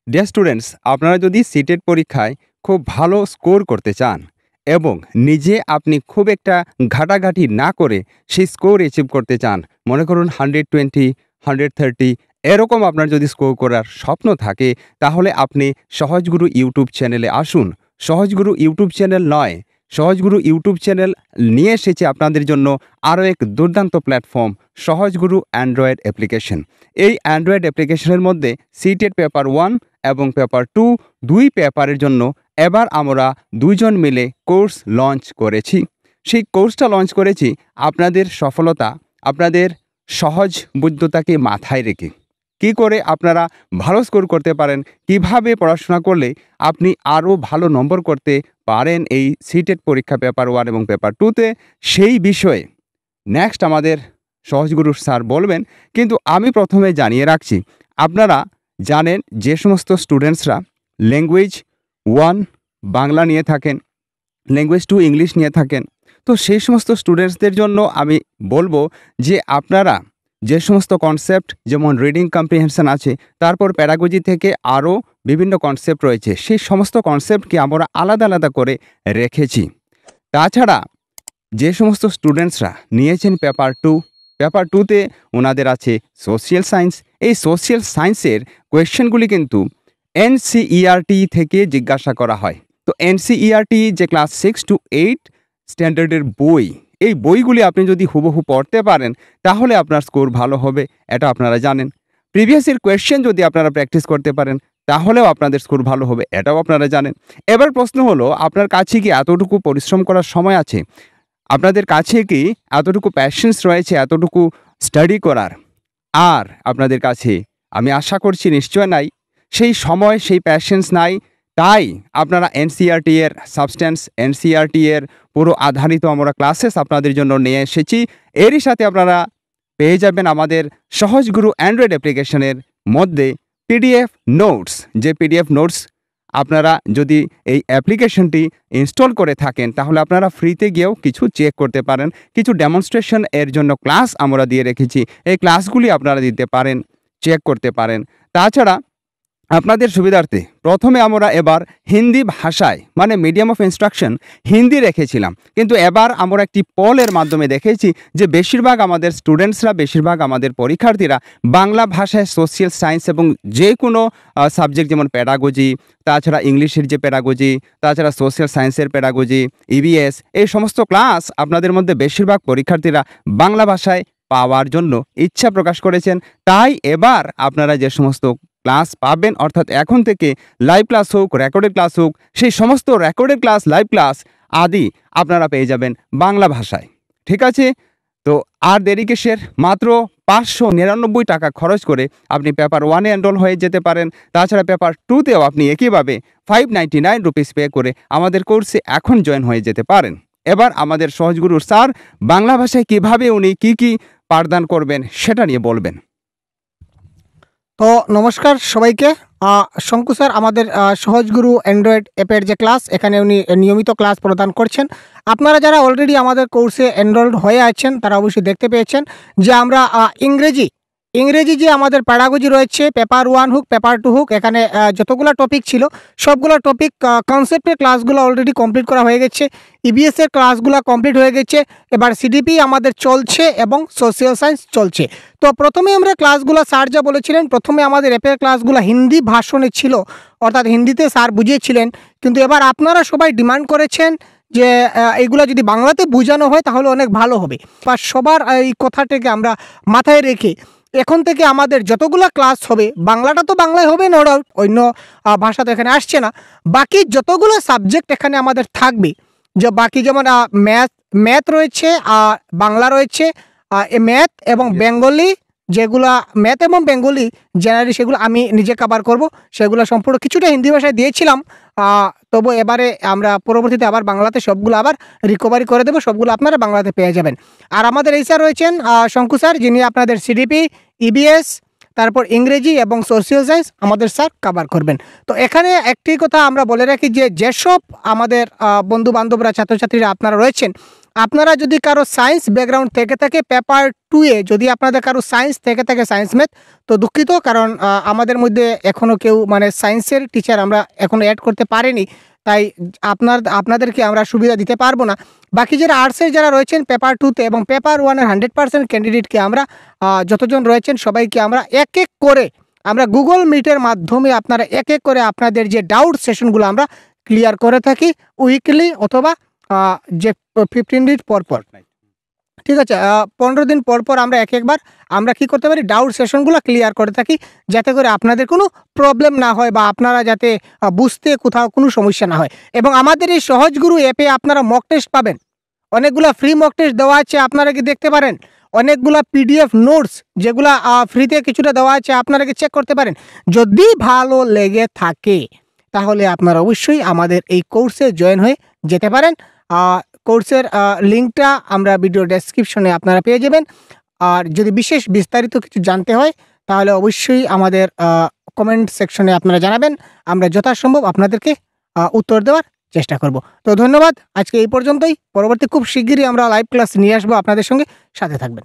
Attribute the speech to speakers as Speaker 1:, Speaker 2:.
Speaker 1: Dear students, আপনারা যদি CTET পরীক্ষায় খুব ভালো স্কোর করতে চান এবং নিজে আপনি খুব একটা ঘাটাঘাটি না করে সেই স্কোর অ্যাচিভ করতে চান, মনে করুন 120, 130 এরকম আপনার যদি স্কোর করার স্বপ্ন থাকে, তাহলে আপনি সহজগুরু ইউটিউব চ্যানেলে আসুন। সহজগুরু ইউটিউব চ্যানেল নয়, সহজগুরু ইউটিউব চ্যানেল নিয়ে এসেছে আপনাদের জন্য আরও এক দুর্দান্ত প্ল্যাটফর্ম, সহজগুরু অ্যান্ড্রয়েড অ্যাপ্লিকেশন। এই অ্যান্ড্রয়েড অ্যাপ্লিকেশনের মধ্যে সিটেট পেপার 1 এবং পেপার 2 দুই পেপারের জন্য এবার আমরা দুইজন মিলে কোর্স লঞ্চ করেছি। সেই কোর্সটা লঞ্চ করেছি আপনাদের সফলতা, আপনাদের সহজ বুদ্ধতাকে মাথায় রেখে। কি করে আপনারা ভালো স্কোর করতে পারেন, কিভাবে পড়াশোনা করলে আপনি আরও ভালো নম্বর করতে পারেন এই সিটেট পরীক্ষা পেপার 1 এবং পেপার 2তে, সেই বিষয়ে নেক্সট আমাদের সহজগুরু স্যার বলবেন। কিন্তু আমি প্রথমে জানিয়ে রাখছি, আপনারা জানেন যে সমস্ত স্টুডেন্টসরা ল্যাঙ্গুয়েজ 1 বাংলা নিয়ে থাকেন, ল্যাঙ্গুয়েজ 2 ইংলিশ নিয়ে থাকেন, তো সেই সমস্ত স্টুডেন্টসদের জন্য আমি বলবো যে আপনারা যে সমস্ত কনসেপ্ট, যেমন রিডিং কম্প্রিহেনশন আছে, তারপর প্যাডাগজি থেকে আরও বিভিন্ন কনসেপ্ট রয়েছে, সেই সমস্ত কনসেপ্টকে আমরা আলাদা আলাদা করে রেখেছি। তাছাড়া যে সমস্ত স্টুডেন্টসরা নিয়েছেন পেপার 2, পেপার 2তে ওনাদের আছে সোশিয়াল সায়েন্স। এই সোশিয়াল সায়েন্সের কোয়েশ্চেনগুলি কিন্তু এনসিইআরটি থেকে জিজ্ঞাসা করা হয়। তো এনসিইআরটি যে ক্লাস 6 to 8 স্ট্যান্ডার্ডের বই, এই বইগুলি আপনি যদি হুবহু পড়তে পারেন তাহলে আপনার স্কোর ভালো হবে, এটা আপনারা জানেন। প্রিভিয়াস ইয়ার কোয়েশ্চেন যদি আপনারা প্র্যাকটিস করতে পারেন তাহলেও আপনাদের স্কোর ভালো হবে, এটাও আপনারা জানেন। এবার প্রশ্ন হলো, আপনার কাছে কি এতটুকু পরিশ্রম করার সময় আছে? আপনাদের কাছে কি এতটুকু প্যাশেন্স রয়েছে এতটুকু স্টাডি করার? আর আপনাদের কাছে আমি আশা করছি নিশ্চয় নাই, সেই সময় সেই প্যাশেন্স নাই। তাই আপনারা এনসিইআরটি এর সাবস্ট্যান্স, এনসিইআরটি এর পুরো আধারিত আমরা ক্লাসেস আপনাদের জন্য নিয়ে এসেছি। এরই সাথে আপনারা পেয়ে যাবেন আমাদের সহজগুরু অ্যান্ড্রয়েড অ্যাপ্লিকেশনের মধ্যে পিডিএফ নোটস। যে পিডিএফ নোটস আপনারা যদি এই অ্যাপ্লিকেশনটি ইনস্টল করে থাকেন তাহলে আপনারা ফ্রিতে গিয়েও কিছু চেক করতে পারেন। কিছু ডেমনস্ট্রেশন এর জন্য ক্লাস আমরা দিয়ে রেখেছি, এই ক্লাসগুলি আপনারা দিতে পারেন, চেক করতে পারেন। তাছাড়া আপনাদের সুবিধার্থে প্রথমে আমরা এবার হিন্দি ভাষায়, মানে মিডিয়াম অফ ইনস্ট্রাকশন হিন্দি রেখেছিলাম, কিন্তু এবার আমরা একটি পলের মাধ্যমে দেখেছি যে বেশিরভাগ আমাদের স্টুডেন্টসরা, বেশিরভাগ আমাদের পরীক্ষার্থীরা বাংলা ভাষায় সোশিয়াল সায়েন্স এবং যে কোনো সাবজেক্ট, যেমন প্যাডাগজি, তাছাড়া ইংলিশের যে প্যাডাগজি, তাছাড়া সোশিয়াল সায়েন্সের প্যাডাগজি, ইবিএস, এই সমস্ত ক্লাস আপনাদের মধ্যে বেশিরভাগ পরীক্ষার্থীরা বাংলা ভাষায় পাওয়ার জন্য ইচ্ছা প্রকাশ করেছেন। তাই এবার আপনারা যে সমস্ত ক্লাস পাবেন, অর্থাৎ এখন থেকে লাইভ ক্লাস হোক, রেকর্ডেড ক্লাস হোক, সেই সমস্ত রেকর্ডেড ক্লাস, লাইভ ক্লাস আদি আপনারা পেয়ে যাবেন বাংলা ভাষায়। ঠিক আছে? তো আর দেরি কিসের? মাত্র 599 টাকা খরচ করে আপনি পেপার 1-এ এনরোল হয়ে যেতে পারেন। তাছাড়া পেপার 2তেও আপনি একইভাবে 599 রুপিস পে করে আমাদের কোর্সে এখন জয়েন হয়ে যেতে পারেন। এবার আমাদের সহজগুরু স্যার বাংলা ভাষায় কিভাবে উনি কি পাঠদান করবেন সেটা নিয়ে বলবেন।
Speaker 2: তো নমস্কার সবাইকে। শঙ্কু স্যার আমাদের সহজগুরু অ্যান্ড্রয়েড অ্যাপের যে ক্লাস, এখানে উনি নিয়মিত ক্লাস প্রদান করছেন। আপনারা যারা অলরেডি আমাদের কোর্সে এনরোলড হয়ে আছেন তারা অবশ্যই দেখতে পেয়েছেন যে আমরা ইংরেজি যে আমাদের প্যাডাগজি রয়েছে, পেপার 1 হোক, পেপার 2 হোক, এখানে যতগুলো টপিক ছিল সবগুলো টপিক কনসেপ্টের ক্লাসগুলো অলরেডি কমপ্লিট করা হয়ে গেছে। ইবিএসের ক্লাসগুলো কমপ্লিট হয়ে গেছে। এবার সিডিপি আমাদের চলছে এবং সোশিয়াল সায়েন্স চলছে। তো প্রথমে আমরা ক্লাসগুলো, স্যার যা বলেছিলেন, প্রথমে আমাদের অ্যাপের ক্লাসগুলো হিন্দি ভাষণে ছিল, অর্থাৎ হিন্দিতে স্যার বুঝিয়েছিলেন। কিন্তু এবার আপনারা সবাই ডিমান্ড করেছেন যে এইগুলো যদি বাংলাতে বোঝানো হয় তাহলে অনেক ভালো হবে। বা সবার এই কথাটাকে আমরা মাথায় রেখে এখন থেকে আমাদের যতগুলো ক্লাস হবে, বাংলাটা তো বাংলায় হবে, নো ডাউট, অন্য ভাষা তো এখানে আসছে না। বাকি যতগুলো সাবজেক্ট এখানে আমাদের থাকবে, যে বাকি যেমন ম্যাথ রয়েছে, বাংলা রয়েছে, ম্যাথ এবং বেঙ্গলি, যেগুলো ম্যাথ এবং বেঙ্গলি জেনারেলি সেগুলো আমি নিজে কভার করব। সেগুলো সম্পূর্ণ কিছুটা হিন্দি ভাষায় দিয়েছিলাম, তবু এবারে আমরা পরবর্তীতে আবার বাংলাতে সবগুলো আবার রিকভারি করে দেবো, সবগুলো আপনারা বাংলাতে পেয়ে যাবেন। আর আমাদের এই স্যার রয়েছেন শঙ্কু স্যার, যিনি আপনাদের সিডিপি, ইবিএস, তারপর ইংরেজি এবং সোশিয়াল সায়েন্স আমাদের স্যার কভার করবেন। তো এখানে একটি কথা আমরা বলে রাখি যে যেসব আমাদের বন্ধু বান্ধবরা, ছাত্রছাত্রীরা আপনারা রয়েছেন, আপনারা যদি কারো সায়েন্স ব্যাকগ্রাউন্ড থেকে থাকে পেপার 2-এ যদি আপনাদের কারো সায়েন্স থেকে থাকে সায়েন্স ম্যাথ, তো দুঃখিত, কারণ আমাদের মধ্যে এখনও কেউ মানে সায়েন্সের টিচার আমরা এখনও অ্যাড করতে পারিনি, তাই আপনাদেরকে আমরা সুবিধা দিতে পারবো না। বাকি যারা আর্টসের যারা রয়েছেন পেপার 2-তে এবং পেপার 1-এর 100% ক্যান্ডিডেটকে আমরা যতজন রয়েছেন সবাইকে আমরা এক এক করে আমরা গুগল মিটের মাধ্যমে আপনারা এক এক করে আপনাদের যে ডাউট সেশনগুলো আমরা ক্লিয়ার করে থাকি উইকলি অথবা যে 15 দিন পর পর, ঠিক আছে, 15 দিন পর পর আমরা একবার আমরা কি করতে পারি ডাউট সেশনগুলো ক্লিয়ার করে থাকি, যাতে করে আপনাদের কোনো প্রবলেম না হয় বা আপনারা যাতে বুঝতে কোথাও কোনো সমস্যা না হয়। এবং আমাদের এই সহজগুরু অ্যাপে আপনারা মক টেস্ট পাবেন, অনেকগুলো ফ্রি মক টেস্ট দেওয়া আছে, আপনারা কি দেখতে পারেন। অনেকগুলো পিডিএফ নোটস যেগুলো ফ্রিতে কিছুটা দেওয়া আছে, আপনারা কি চেক করতে পারেন। যদি ভালো লেগে থাকে তাহলে আপনারা অবশ্যই আমাদের এই কোর্সে জয়েন হয়ে যেতে পারেন। কোর্সের লিঙ্কটা আমরা ভিডিও ডেসক্রিপশনে আপনারা পেয়ে যাবেন। আর যদি বিশেষ বিস্তারিত কিছু জানতে হয় তাহলে অবশ্যই আমাদের কমেন্ট সেকশনে আপনারা জানাবেন, আমরা যথাসম্ভব আপনাদেরকে উত্তর দেওয়ার চেষ্টা করব। তো ধন্যবাদ, আজকে এই পর্যন্তই। পরবর্তী খুব শিগগিরই আমরা লাইভ ক্লাস নিয়ে আসবো আপনাদের সঙ্গে, সাথে থাকবেন।